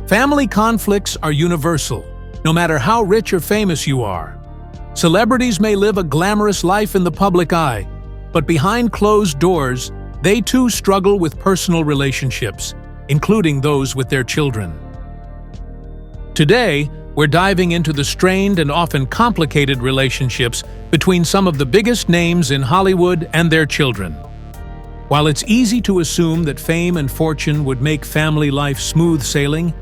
Family conflicts are universal, no matter how rich or famous you are. Celebrities may live a glamorous life in the public eye, but behind closed doors, they too struggle with personal relationships, including those with their children. Today, we're diving into the strained and often complicated relationships between some of the biggest names in Hollywood and their children. While it's easy to assume that fame and fortune would make family life smooth sailing,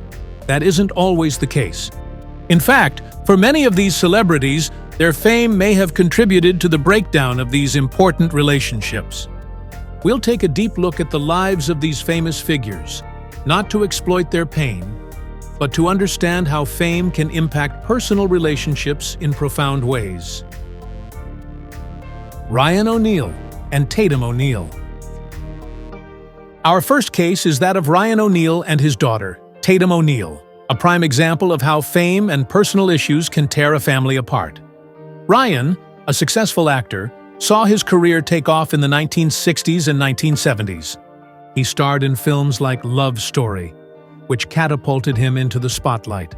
that isn't always the case. In fact, for many of these celebrities, their fame may have contributed to the breakdown of these important relationships. We'll take a deep look at the lives of these famous figures, not to exploit their pain, but to understand how fame can impact personal relationships in profound ways. Ryan ONeal and Tatum ONeal. Our first case is that of Ryan ONeal and his daughter, Tatum ONeal, a prime example of how fame and personal issues can tear a family apart. Ryan, a successful actor, saw his career take off in the 1960s and 1970s. He starred in films like Love Story, which catapulted him into the spotlight.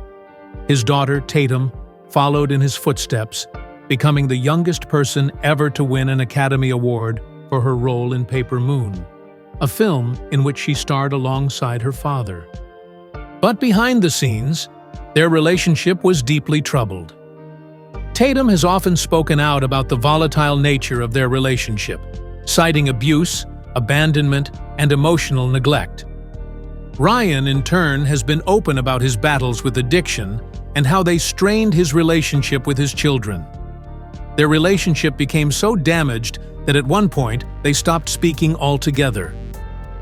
His daughter, Tatum, followed in his footsteps, becoming the youngest person ever to win an Academy Award for her role in Paper Moon, a film in which she starred alongside her father. But behind the scenes, their relationship was deeply troubled. Tatum has often spoken out about the volatile nature of their relationship, citing abuse, abandonment, and emotional neglect. Ryan, in turn, has been open about his battles with addiction and how they strained his relationship with his children. Their relationship became so damaged that at one point they stopped speaking altogether.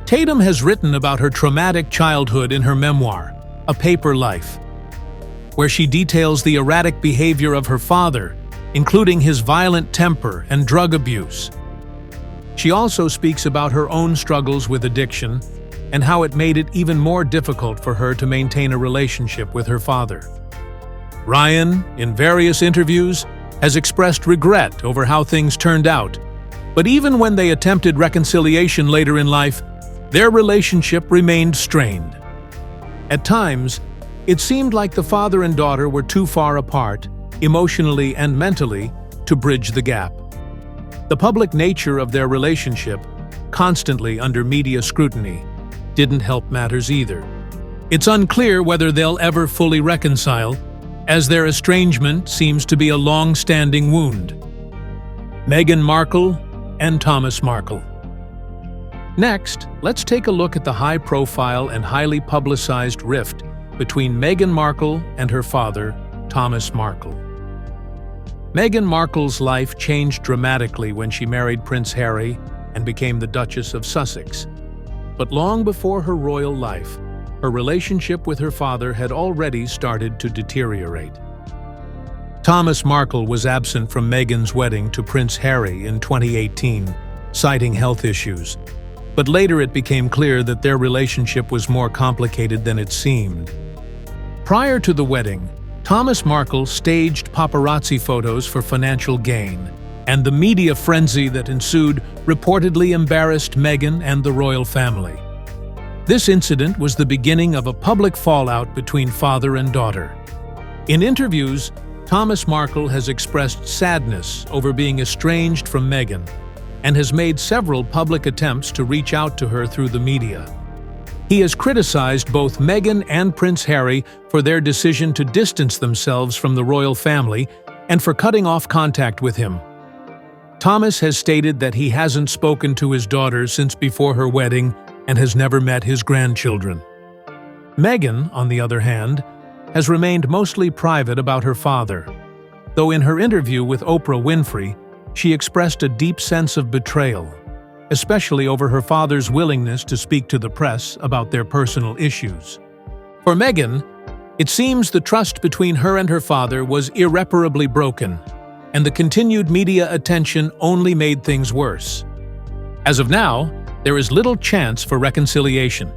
Tatum has written about her traumatic childhood in her memoir, A Paper Life, where she details the erratic behavior of her father, including his violent temper and drug abuse. She also speaks about her own struggles with addiction and how it made it even more difficult for her to maintain a relationship with her father. Ryan, in various interviews, has expressed regret over how things turned out, but even when they attempted reconciliation later in life, their relationship remained strained. At times, it seemed like the father and daughter were too far apart, emotionally and mentally, to bridge the gap. The public nature of their relationship, constantly under media scrutiny, didn't help matters either. It's unclear whether they'll ever fully reconcile, as their estrangement seems to be a long-standing wound. Meghan Markle and Thomas Markle. Next, let's take a look at the high-profile and highly publicized rift between Meghan Markle and her father, Thomas Markle. Meghan Markle's life changed dramatically when she married Prince Harry and became the Duchess of Sussex. But long before her royal life, her relationship with her father had already started to deteriorate. Thomas Markle was absent from Meghan's wedding to Prince Harry in 2018, citing health issues. But later it became clear that their relationship was more complicated than it seemed. Prior to the wedding, Thomas Markle staged paparazzi photos for financial gain, and the media frenzy that ensued reportedly embarrassed Meghan and the royal family. This incident was the beginning of a public fallout between father and daughter. In interviews, Thomas Markle has expressed sadness over being estranged from Meghan and has made several public attempts to reach out to her through the media. He has criticized both Meghan and Prince Harry for their decision to distance themselves from the royal family and for cutting off contact with him. Thomas has stated that he hasn't spoken to his daughter since before her wedding and has never met his grandchildren. Meghan, on the other hand, has remained mostly private about her father, though in her interview with Oprah Winfrey, she expressed a deep sense of betrayal, especially over her father's willingness to speak to the press about their personal issues. For Meghan, it seems the trust between her and her father was irreparably broken, and the continued media attention only made things worse. As of now, there is little chance for reconciliation.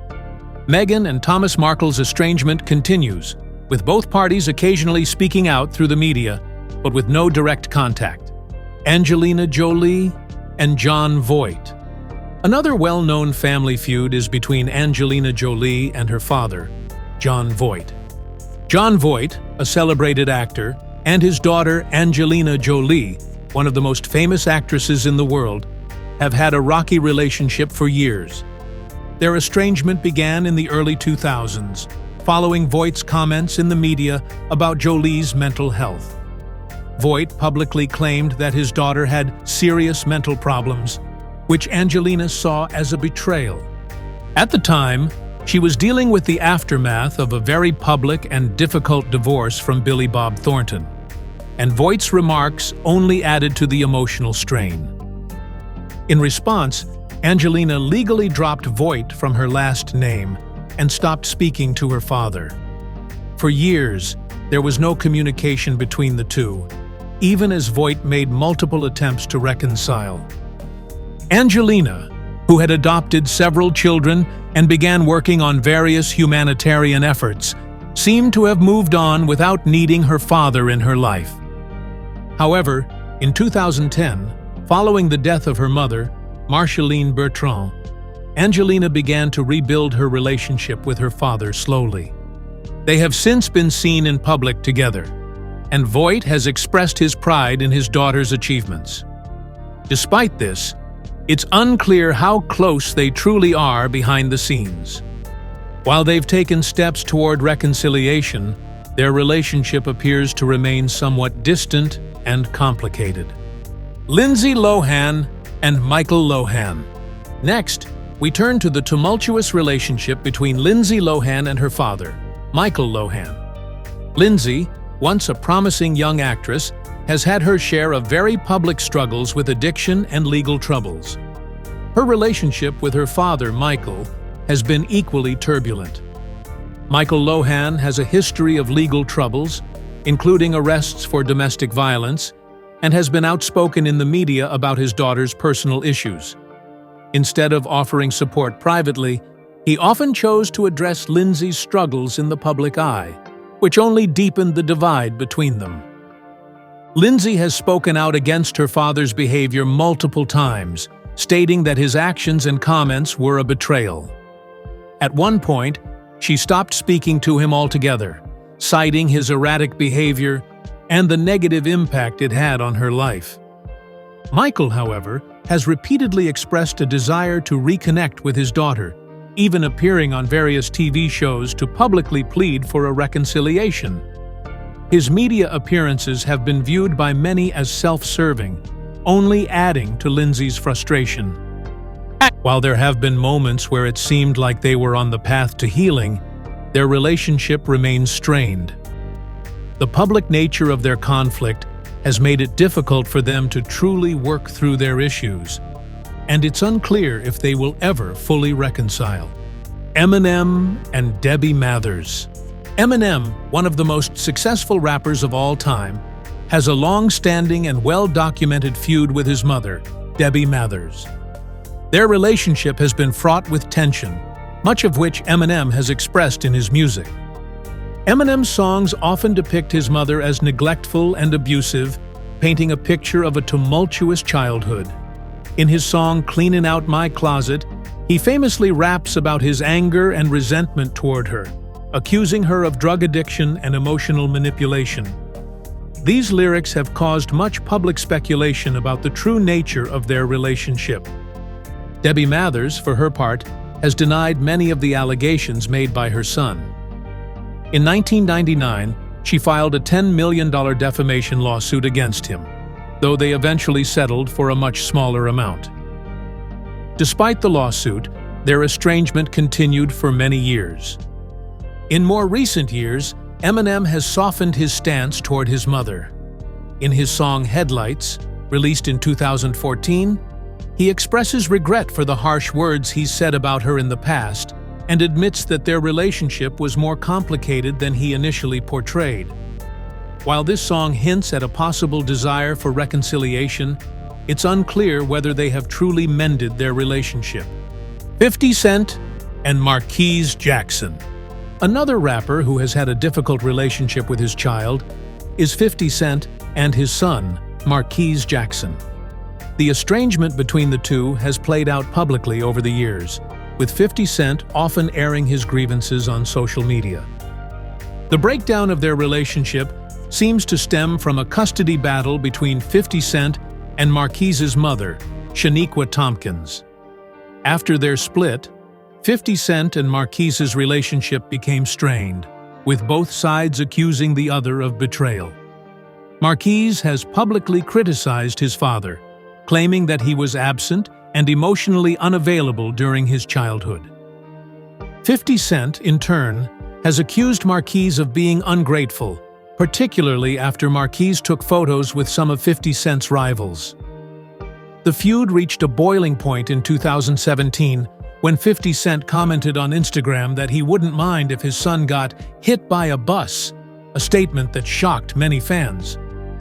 Meghan and Thomas Markle's estrangement continues, with both parties occasionally speaking out through the media, but with no direct contact. Angelina Jolie and John Voight. Another well-known family feud is between Angelina Jolie and her father, Jon Voight. Jon Voight, a celebrated actor, and his daughter Angelina Jolie, one of the most famous actresses in the world, have had a rocky relationship for years. Their estrangement began in the early 2000s, following Voight's comments in the media about Jolie's mental health. Voight publicly claimed that his daughter had serious mental problems, which Angelina saw as a betrayal. At the time, she was dealing with the aftermath of a very public and difficult divorce from Billy Bob Thornton, and Voight's remarks only added to the emotional strain. In response, Angelina legally dropped Voight from her last name and stopped speaking to her father. For years, there was no communication between the two, even as Voight made multiple attempts to reconcile. Angelina, who had adopted several children and began working on various humanitarian efforts, seemed to have moved on without needing her father in her life. However, in 2010, following the death of her mother, Marceline Bertrand, Angelina began to rebuild her relationship with her father slowly. They have since been seen in public together, and Voight has expressed his pride in his daughter's achievements. Despite this, it's unclear how close they truly are behind the scenes. While they've taken steps toward reconciliation, their relationship appears to remain somewhat distant and complicated. Lindsay Lohan and Michael Lohan. Next, we turn to the tumultuous relationship between Lindsay Lohan and her father, Michael Lohan. Lindsay, once a promising young actress, has had her share of very public struggles with addiction and legal troubles. Her relationship with her father, Michael, has been equally turbulent. Michael Lohan has a history of legal troubles, including arrests for domestic violence, and has been outspoken in the media about his daughter's personal issues. Instead of offering support privately, he often chose to address Lindsay's struggles in the public eye, which only deepened the divide between them. Lindsay has spoken out against her father's behavior multiple times, stating that his actions and comments were a betrayal. At one point, she stopped speaking to him altogether, citing his erratic behavior and the negative impact it had on her life. Michael, however, has repeatedly expressed a desire to reconnect with his daughter, even appearing on various TV shows to publicly plead for a reconciliation. His media appearances have been viewed by many as self-serving, only adding to Lindsay's frustration. While there have been moments where it seemed like they were on the path to healing, their relationship remains strained. The public nature of their conflict has made it difficult for them to truly work through their issues, and it's unclear if they will ever fully reconcile. Eminem and Debbie Mathers. Eminem, one of the most successful rappers of all time, has a long-standing and well-documented feud with his mother, Debbie Mathers. Their relationship has been fraught with tension, much of which Eminem has expressed in his music. Eminem's songs often depict his mother as neglectful and abusive, painting a picture of a tumultuous childhood. In his song "Cleanin' Out My Closet," he famously raps about his anger and resentment toward her, accusing her of drug addiction and emotional manipulation. These lyrics have caused much public speculation about the true nature of their relationship. Debbie Mathers, for her part, has denied many of the allegations made by her son. In 1999, she filed a $10 million defamation lawsuit against him, though they eventually settled for a much smaller amount. Despite the lawsuit, their estrangement continued for many years. In more recent years, Eminem has softened his stance toward his mother. In his song "Headlights," released in 2014, he expresses regret for the harsh words he said about her in the past and admits that their relationship was more complicated than he initially portrayed. While this song hints at a possible desire for reconciliation, it's unclear whether they have truly mended their relationship. 50 Cent and Marquise Jackson. Another rapper who has had a difficult relationship with his child is 50 Cent and his son, Marquise Jackson. The estrangement between the two has played out publicly over the years, with 50 Cent often airing his grievances on social media. The breakdown of their relationship seems to stem from a custody battle between 50 Cent and Marquise's mother, Shaniqua Tompkins. After their split, 50 Cent and Marquise's relationship became strained, with both sides accusing the other of betrayal. Marquise has publicly criticized his father, claiming that he was absent and emotionally unavailable during his childhood. 50 Cent, in turn, has accused Marquise of being ungrateful, particularly after Marquise took photos with some of 50 Cent's rivals. The feud reached a boiling point in 2017 when 50 Cent commented on Instagram that he wouldn't mind if his son got hit by a bus, a statement that shocked many fans.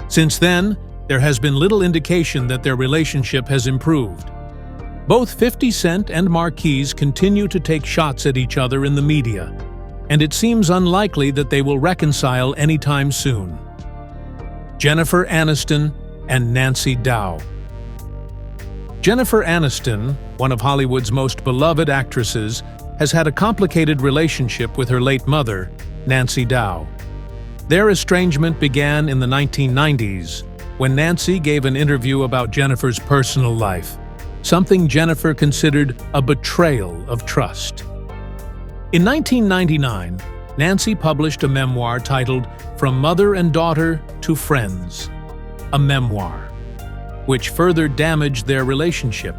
Since then, there has been little indication that their relationship has improved. Both 50 Cent and Marquise continue to take shots at each other in the media, and it seems unlikely that they will reconcile anytime soon. Jennifer Aniston and Nancy Dow. Jennifer Aniston, one of Hollywood's most beloved actresses, has had a complicated relationship with her late mother, Nancy Dow. Their estrangement began in the 1990s, when Nancy gave an interview about Jennifer's personal life, something Jennifer considered a betrayal of trust. In 1999, Nancy published a memoir titled From Mother and Daughter to Friends, a memoir, which further damaged their relationship.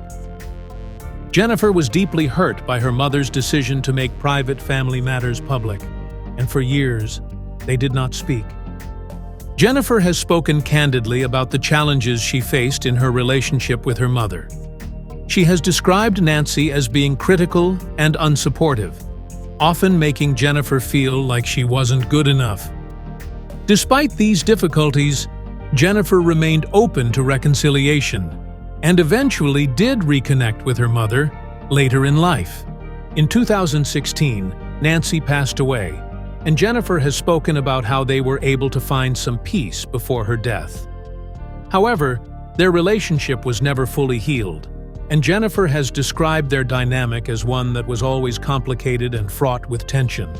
Jennifer was deeply hurt by her mother's decision to make private family matters public, and for years, they did not speak. Jennifer has spoken candidly about the challenges she faced in her relationship with her mother. She has described Nancy as being critical and unsupportive, often making Jennifer feel like she wasn't good enough. Despite these difficulties, Jennifer remained open to reconciliation and eventually did reconnect with her mother later in life. In 2016, Nancy passed away, and Jennifer has spoken about how they were able to find some peace before her death. However, their relationship was never fully healed, and Jennifer has described their dynamic as one that was always complicated and fraught with tension.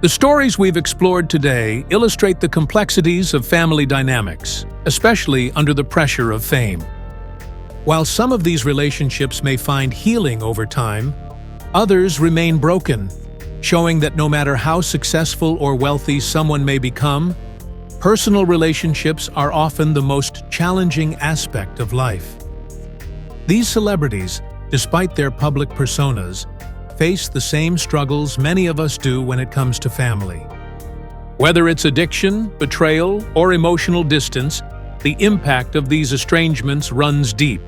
The stories we've explored today illustrate the complexities of family dynamics, especially under the pressure of fame. While some of these relationships may find healing over time, others remain broken, showing that no matter how successful or wealthy someone may become, personal relationships are often the most challenging aspect of life. These celebrities, despite their public personas, face the same struggles many of us do when it comes to family. Whether it's addiction, betrayal, or emotional distance, the impact of these estrangements runs deep.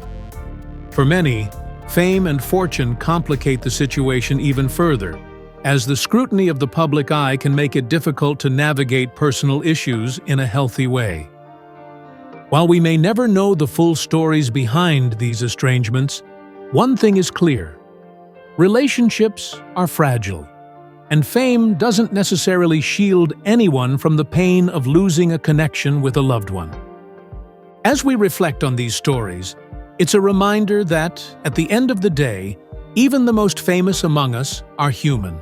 For many, fame and fortune complicate the situation even further, as the scrutiny of the public eye can make it difficult to navigate personal issues in a healthy way. While we may never know the full stories behind these estrangements, one thing is clear: relationships are fragile, and fame doesn't necessarily shield anyone from the pain of losing a connection with a loved one. As we reflect on these stories, it's a reminder that, at the end of the day, even the most famous among us are human,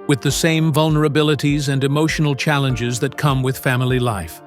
with the same vulnerabilities and emotional challenges that come with family life.